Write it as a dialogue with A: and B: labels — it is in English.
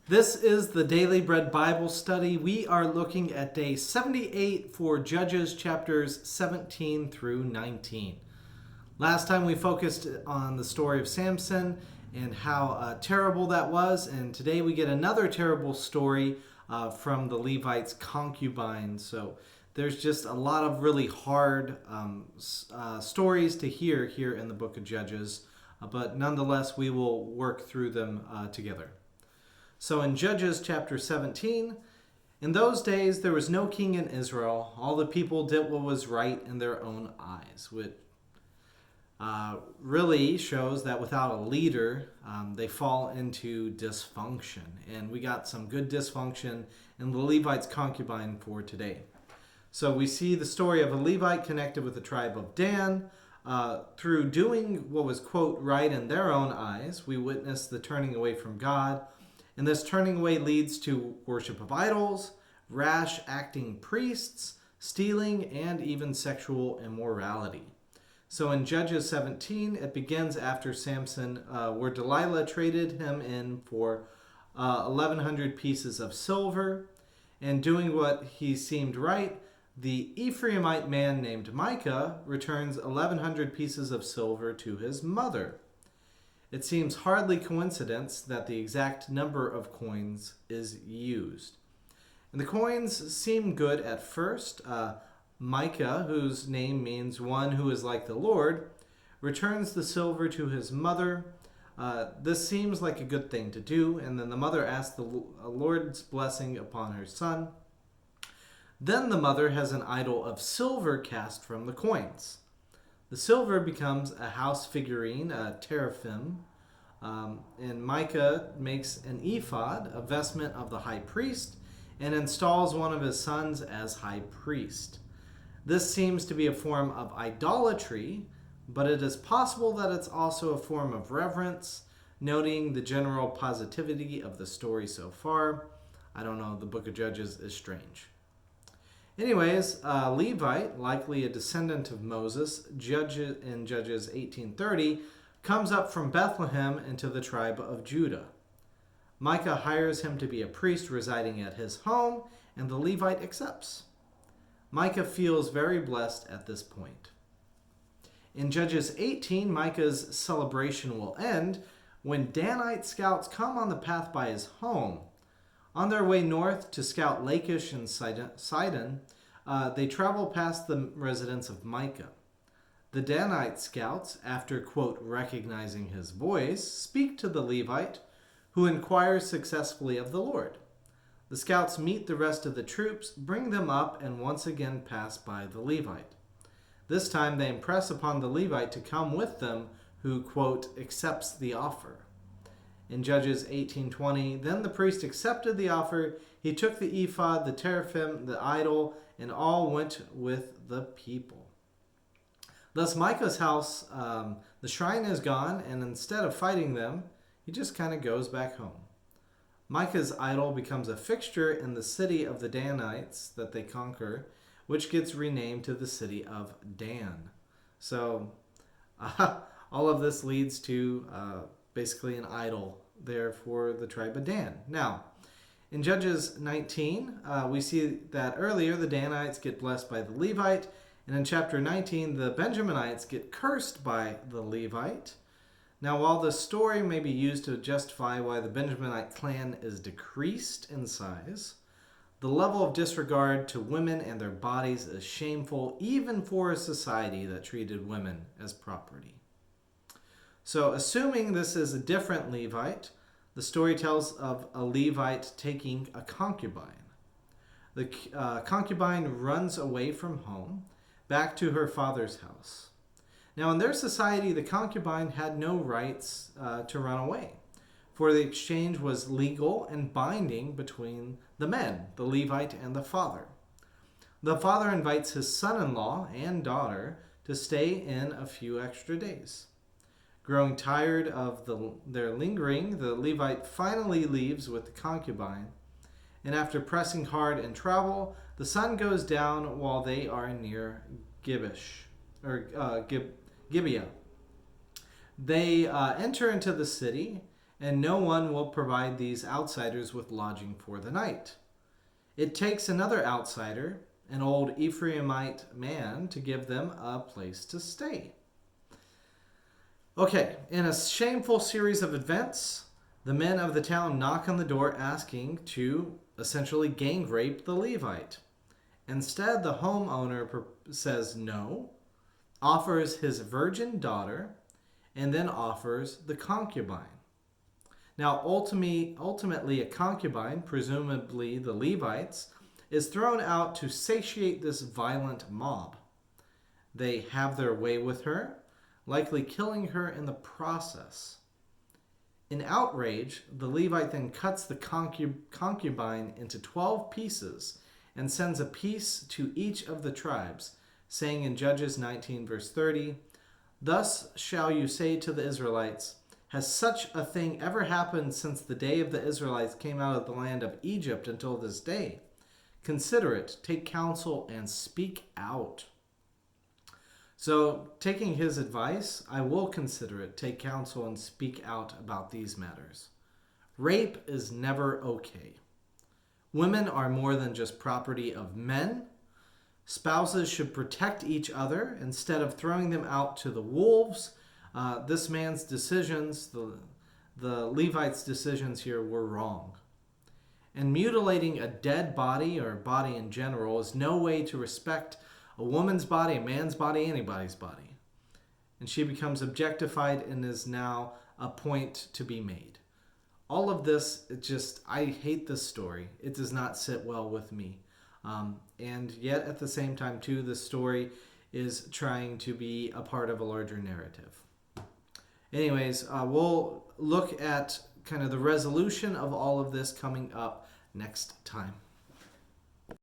A: This is the Daily Bread Bible Study. We are looking at day 78 for Judges chapters 17 through 19. Last time we focused on the story of Samson and how terrible that was, and today we get another terrible story from the Levite's concubine. So there's just a lot of really hard stories to hear here in the book of Judges, but nonetheless we will work through them together. So in Judges chapter 17, in those days there was no king in Israel. All the people did what was right in their own eyes, which really shows that without a leader, they fall into dysfunction. And we got some good dysfunction in the Levite's concubine for today. So we see the story of a Levite connected with the tribe of Dan. Through doing what was, quote, right in their own eyes, we witness the turning away from God. And this turning away leads to worship of idols, rash acting priests, stealing, and even sexual immorality. So in Judges 17, it begins after Samson, where Delilah traded him in for 1,100 pieces of silver. And doing what he seemed right, the Ephraimite man named Micah returns 1,100 pieces of silver to his mother. It seems hardly coincidence that the exact number of coins is used. And the coins seem good at first. Micah, whose name means one who is like the Lord, returns the silver to his mother. This seems like a good thing to do, and then the mother asks the Lord's blessing upon her son. Then the mother has an idol of silver cast from the coins. The silver becomes a house figurine, a teraphim, and Micah makes an ephod, a vestment of the high priest, and installs one of his sons as high priest. This seems to be a form of idolatry, but it is possible that it's also a form of reverence, noting the general positivity of the story so far. I don't know, the book of Judges is strange. Anyways, Levite, likely a descendant of Moses, in Judges 18:30, comes up from Bethlehem into the tribe of Judah. Micah hires him to be a priest residing at his home, and the Levite accepts. Micah feels very blessed at this point. In Judges 18, Micah's celebration will end when Danite scouts come on the path by his home. On their way north to scout Lachish and Sidon, they travel past the residence of Micah. The Danite scouts, after, quote, recognizing his voice, speak to the Levite, who inquires successfully of the Lord. The scouts meet the rest of the troops, bring them up, and once again pass by the Levite. This time they impress upon the Levite to come with them, who, quote, accepts the offer. In Judges 18:20, then the priest accepted the offer. He took the ephod, the teraphim, the idol, and all went with the people. Thus Micah's house, the shrine is gone, and instead of fighting them, he just kind of goes back home. Micah's idol becomes a fixture in the city of the Danites that they conquer, which gets renamed to the city of Dan. So all of this leads to basically an idol there for the tribe of Dan. Now, in Judges 19, we see that earlier the Danites get blessed by the Levite, and in chapter 19, the Benjaminites get cursed by the Levite. Now, while the story may be used to justify why the Benjaminite clan is decreased in size, the level of disregard to women and their bodies is shameful even for a society that treated women as property. So, assuming this is a different Levite, the story tells of a Levite taking a concubine. The concubine runs away from home, back to her father's house. Now, in their society, the concubine had no rights to run away, for the exchange was legal and binding between the men, the Levite and the father. The father invites his son-in-law and daughter to stay in a few extra days. Growing tired of their lingering, the Levite finally leaves with the concubine, and after pressing hard in travel, the sun goes down while they are near Gibeah. They enter into the city, and no one will provide these outsiders with lodging for the night. It takes another outsider, an old Ephraimite man, to give them a place to stay. Okay, in a shameful series of events, the men of the town knock on the door asking to essentially gang rape the Levite. Instead, the homeowner says no, offers his virgin daughter, and then offers the concubine. Now, ultimately, a concubine, presumably the Levites, is thrown out to satiate this violent mob. They have their way with her, likely killing her in the process. In outrage, the Levite then cuts the concubine into 12 pieces and sends a piece to each of the tribes, saying in Judges 19, verse 30, "Thus shall you say to the Israelites, has such a thing ever happened since the day of the Israelites came out of the land of Egypt until this day? Consider it, take counsel, and speak out." So, taking his advice, I will consider it, take counsel, and speak out about these matters. Rape is never okay. Women are more than just property of men. Spouses should protect each other instead of throwing them out to the wolves. This man's decisions, the Levite's decisions here, were wrong. And mutilating a dead body or body in general is no way to respect a woman's body, a man's body, anybody's body. And she becomes objectified and is now a point to be made. All of this, I hate this story. It does not sit well with me. And yet at the same time too, this story is trying to be a part of a larger narrative. Anyways, we'll look at kind of the resolution of all of this coming up next time.